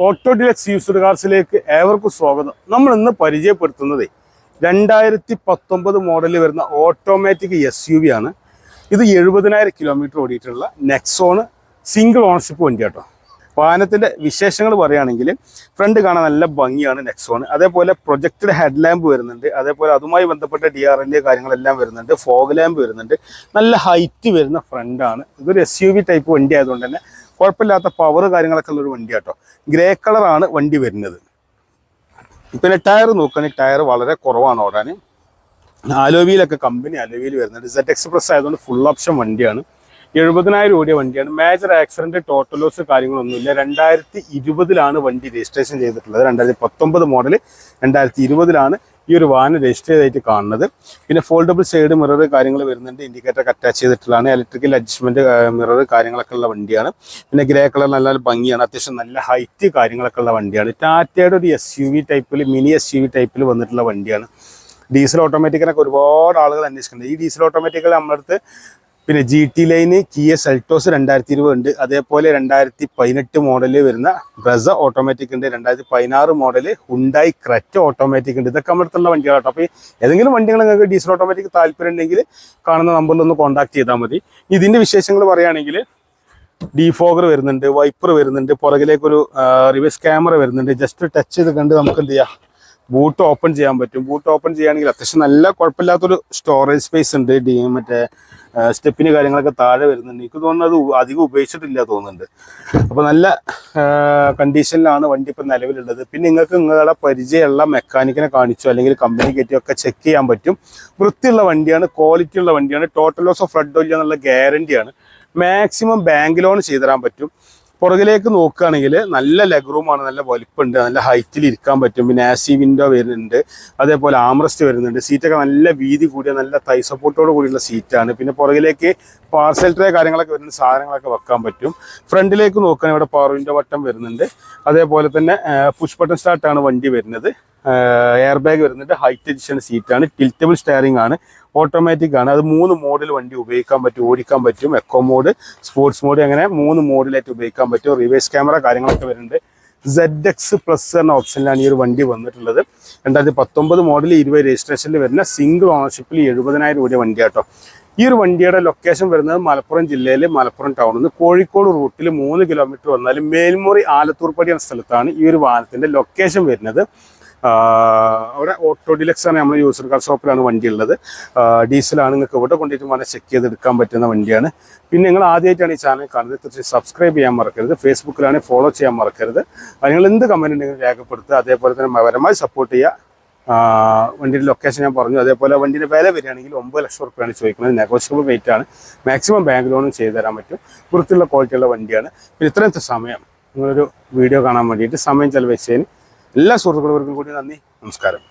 Auto deluxe used കാർസിലേക്ക് ഏവർക്കും സ്വാഗതം. നമ്മൾ ഇന്ന് പരിചയപ്പെടുത്തുന്നത് 2019 മോഡലിൽ വരുന്ന ഓട്ടോമാറ്റിക് SUV ആണ്. ഇത് 70,000 കിലോമീറ്റർ ഓടിയിട്ടുള്ള നെക്സോൺ സിംഗിൾ ഓണർഷിപ്പ് വണ്ടി കേട്ടോ. വാഹനത്തിൻ്റെ വിശേഷങ്ങൾ പറയുകയാണെങ്കിൽ ഫ്രണ്ട് കാണാൻ നല്ല ഭംഗിയാണ് നെക്സോൺ. അതേപോലെ പ്രൊജക്റ്റഡ് ഹെഡ് ലാമ്പ് വരുന്നുണ്ട്. അതേപോലെ അതുമായി ബന്ധപ്പെട്ട DRL കാര്യങ്ങളെല്ലാം വരുന്നുണ്ട്. ഫോഗ് ലാമ്പ് വരുന്നുണ്ട്. നല്ല ഹൈറ്റ് വരുന്ന ഫ്രണ്ടാണ്. ഇതൊരു SUV ടൈപ്പ് വണ്ടി ആയതുകൊണ്ട് തന്നെ കുഴപ്പമില്ലാത്ത പവർ കാര്യങ്ങളൊക്കെ ഉള്ളൊരു വണ്ടി കേട്ടോ. ഗ്രേ കളറാണ് വണ്ടി വരുന്നത്. പിന്നെ ടയർ നോക്കുകയാണെങ്കിൽ ടയർ വളരെ കുറവാണ് ഓടാൻ. അലോവിയിലൊക്കെ കമ്പനി അലോവിയിൽ വരുന്നുണ്ട്. ZX Plus ആയതുകൊണ്ട് ഫുൾ ഓപ്ഷൻ വണ്ടിയാണ്. 70,000 ഓടിയ വണ്ടിയാണ്. മേജർ ആക്സിഡന്റ് ടോട്ടൽ ലോസ് കാര്യങ്ങളൊന്നുമില്ല. 2020 വണ്ടി രജിസ്ട്രേഷൻ ചെയ്തിട്ടുള്ളത്. 2019 മോഡൽ 2020 ഈ ഒരു വാഹനം രജിസ്റ്റർ ചെയ്തായിട്ട് കാണുന്നത്. പിന്നെ ഫോൾഡബിൾ സൈഡ് മിറർ കാര്യങ്ങൾ വരുന്നുണ്ട്. ഇൻഡിക്കേറ്റർ അറ്റാച്ച് ചെയ്തിട്ടുള്ളതാണ്. ഇലക്ട്രിക്കൽ അഡ്ജസ്റ്റ്മെന്റ് മിറർ കാര്യങ്ങളൊക്കെ ഉള്ള വണ്ടിയാണ്. പിന്നെ ഗ്രേ കളർ നല്ല ഭംഗിയാണ്. അത്യാവശ്യം നല്ല ഹൈറ്റ് കാര്യങ്ങളൊക്കെ ഉള്ള വണ്ടിയാണ്. ടാറ്റയുടെ ഒരു SUV ടൈപ്പിൽ മിനി SUV ടൈപ്പിൽ വന്നിട്ടുള്ള വണ്ടിയാണ്. ഡീസൽ ഓട്ടോമാറ്റിക്കിനൊക്കെ ഒരുപാട് ആളുകൾ അന്വേഷിക്കുന്നുണ്ട്. ഈ ഡീസൽ ഓട്ടോമാറ്റിക്കൽ നമ്മുടെ അടുത്ത് പിന്നെ GT ലൈന്, കിയ സെൽറ്റോസ് 2020 ഉണ്ട്. അതേപോലെ 2018 മോഡലിൽ വരുന്ന ബ്രസ ഓട്ടോമാറ്റിക് ഉണ്ട്. 2016 മോഡൽ ഹുണ്ടായി ക്രെറ്റ ഓട്ടോമാറ്റിക് ഉണ്ട്. ഇതൊക്കെ നമ്മുടെ അടുത്തുള്ള വണ്ടികളാട്ടോ. അപ്പോൾ ഏതെങ്കിലും വണ്ടികൾ നിങ്ങൾക്ക് ഡീസൽ ഓട്ടോമാറ്റിക് താല്പര്യം ഉണ്ടെങ്കിൽ കാണുന്ന നമ്പറിൽ ഒന്ന് കോൺടാക്ട് ചെയ്താൽ മതി. ഇതിൻ്റെ വിശേഷങ്ങൾ പറയുകയാണെങ്കിൽ ഡീഫോഗർ വരുന്നുണ്ട്, വൈപ്പർ വരുന്നുണ്ട്, പുറകിലേക്കൊരു റിവേഴ്സ് ക്യാമറ വരുന്നുണ്ട്. ജസ്റ്റ് ടച്ച് ചെയ്ത് കണ്ട് നമുക്ക് എന്ത് ചെയ്യാം, ബൂട്ട് ഓപ്പൺ ചെയ്യാൻ പറ്റും. ബൂട്ട് ഓപ്പൺ ചെയ്യുകയാണെങ്കിൽ അത്യാവശ്യം നല്ല കുഴപ്പമില്ലാത്തൊരു സ്റ്റോറേജ് സ്പേസ് ഉണ്ട്. മറ്റേ സ്റ്റെപ്പിന് കാര്യങ്ങളൊക്കെ താഴെ വരുന്നുണ്ട്. എനിക്ക് തോന്നുന്നത് അധികം ഉപയോഗിച്ചിട്ടില്ല തോന്നുന്നുണ്ട്. അപ്പോൾ നല്ല കണ്ടീഷനിലാണ് വണ്ടി ഇപ്പം നിലവിലുള്ളത്. പിന്നെ നിങ്ങൾക്ക് നിങ്ങളുടെ പരിചയമുള്ള മെക്കാനിക്കിനെ കാണിച്ചോ അല്ലെങ്കിൽ കമ്പനി കയറ്റിയോ ഒക്കെ ചെക്ക് ചെയ്യാൻ പറ്റും. വൃത്തിയുള്ള വണ്ടിയാണ്, ക്വാളിറ്റി ഉള്ള വണ്ടിയാണ്. ടോട്ടൽ ലോസ് ഓഫ് ഫ്ലഡ് ഇല്ല എന്നുള്ള ഗ്യാരണ്ടിയാണ്. മാക്സിമം ബാങ്ക് ലോൺ ചെയ്തു തരാൻ പറ്റും. പുറകിലേക്ക് നോക്കുകയാണെങ്കിൽ നല്ല ലെഗ് റൂമാണ്, നല്ല വലിപ്പമുണ്ട്, നല്ല ഹൈറ്റിൽ ഇരിക്കാൻ പറ്റും. പിന്നെ AC വിൻഡോ വരുന്നുണ്ട്. അതേപോലെ ആംറസ്റ്റ് വരുന്നുണ്ട്. സീറ്റൊക്കെ നല്ല വീതി കൂടിയ നല്ല തൈ സപ്പോർട്ടോട് കൂടിയുള്ള സീറ്റാണ്. പിന്നെ പുറകിലേക്ക് പാർസൽ ട്രേ കാര്യങ്ങളൊക്കെ വരുന്ന സാധനങ്ങളൊക്കെ വെക്കാൻ പറ്റും. ഫ്രണ്ടിലേക്ക് നോക്കുകയാണെങ്കിൽ ഇവിടെ പവർ വിൻഡോ ബട്ടൺ വരുന്നുണ്ട്. അതേപോലെ തന്നെ പുഷ് ബട്ടൺ സ്റ്റാർട്ടാണ് വണ്ടി വരുന്നത്. എയർ ബാഗ് വരുന്നുണ്ട്. ഹൈറ്റ് എഡിഷൻ സീറ്റാണ്. ടിൽറ്റബിൾ സ്റ്റെയറിംഗ് ആണ്. ഓട്ടോമാറ്റിക് ആണ്. അത് 3 മോഡിൽ വണ്ടി ഉപയോഗിക്കാൻ പറ്റും, ഓടിക്കാൻ പറ്റും. എക്കോ മോഡ്, സ്പോർട്സ് മോഡ്, അങ്ങനെ 3 മോഡിലായിട്ട് ഉപയോഗിക്കാൻ പറ്റും. റിവേഴ്സ് ക്യാമറ കാര്യങ്ങളൊക്കെ വരുന്നുണ്ട്. ZX Plus എന്ന ഓപ്ഷനിലാണ് ഈ ഒരു വണ്ടി വന്നിട്ടുള്ളത്. 2019 മോഡൽ 20 രജിസ്ട്രേഷനിൽ വരുന്ന സിംഗിൾ ഓണർഷിപ്പിൽ 70,000 ഓടിയ വണ്ടി കേട്ടോ. ഈ ഒരു വണ്ടിയുടെ ലൊക്കേഷൻ വരുന്നത് മലപ്പുറം ജില്ലയിൽ മലപ്പുറം ടൗണിൽ നിന്ന് കോഴിക്കോട് റൂട്ടിൽ 3 കിലോമീറ്റർ വന്നാൽ മേൽമുറി ആലത്തൂർപ്പടി എന്ന സ്ഥലത്താണ് ഈ ഒരു വാഹനത്തിൻ്റെ ലൊക്കേഷൻ വരുന്നത്. അവിടെ ഓട്ടോ ഡിലക്സ് ആണ്, നമ്മൾ യൂസർ കാർ ഷോപ്പിലാണ് വണ്ടി ഉള്ളത്. ഡീസലാണ്. നിങ്ങൾക്ക് ഇവിടെ കൊണ്ടിട്ട് വേണം ചെക്ക് ചെയ്തെടുക്കാൻ പറ്റുന്ന വണ്ടിയാണ്. പിന്നെ നിങ്ങൾ ആദ്യമായിട്ടാണ് ഈ ചാനൽ കാണുന്നത്, തീർച്ചയായും സബ്സ്ക്രൈബ് ചെയ്യാൻ മറക്കരുത്. ഫേസ്ബുക്കിലാണെങ്കിൽ ഫോളോ ചെയ്യാൻ മറക്കരുത്. നിങ്ങൾ എന്ത് കമൻറ്റ് ഉണ്ടെങ്കിലും രേഖപ്പെടുത്തുക. അതേപോലെ തന്നെ പരമായി സപ്പോർട്ട് ചെയ്യുക. വണ്ടിയുടെ ലൊക്കേഷൻ ഞാൻ പറഞ്ഞു. അതേപോലെ വണ്ടിയുടെ വില വരികയാണെങ്കിൽ 9 ലക്ഷം റുപ്യാണ് ചോദിക്കുന്നത്. നെഗോഷ്യബിൾ റേറ്റ് ആണ്. മാക്സിമം ബാങ്ക് ലോണും ചെയ്തു തരാൻ പറ്റും. വൃത്തിയുള്ള ക്വാളിറ്റിയുള്ള വണ്ടിയാണ്. പിന്നെ ഇത്രയും സമയം നിങ്ങളൊരു വീഡിയോ കാണാൻ വേണ്ടിയിട്ട് സമയം ചെലവഴിച്ചതിന് എല്ലാ സുഹൃത്തുക്കൾക്കും കൂടി നന്ദി. നമസ്കാരം.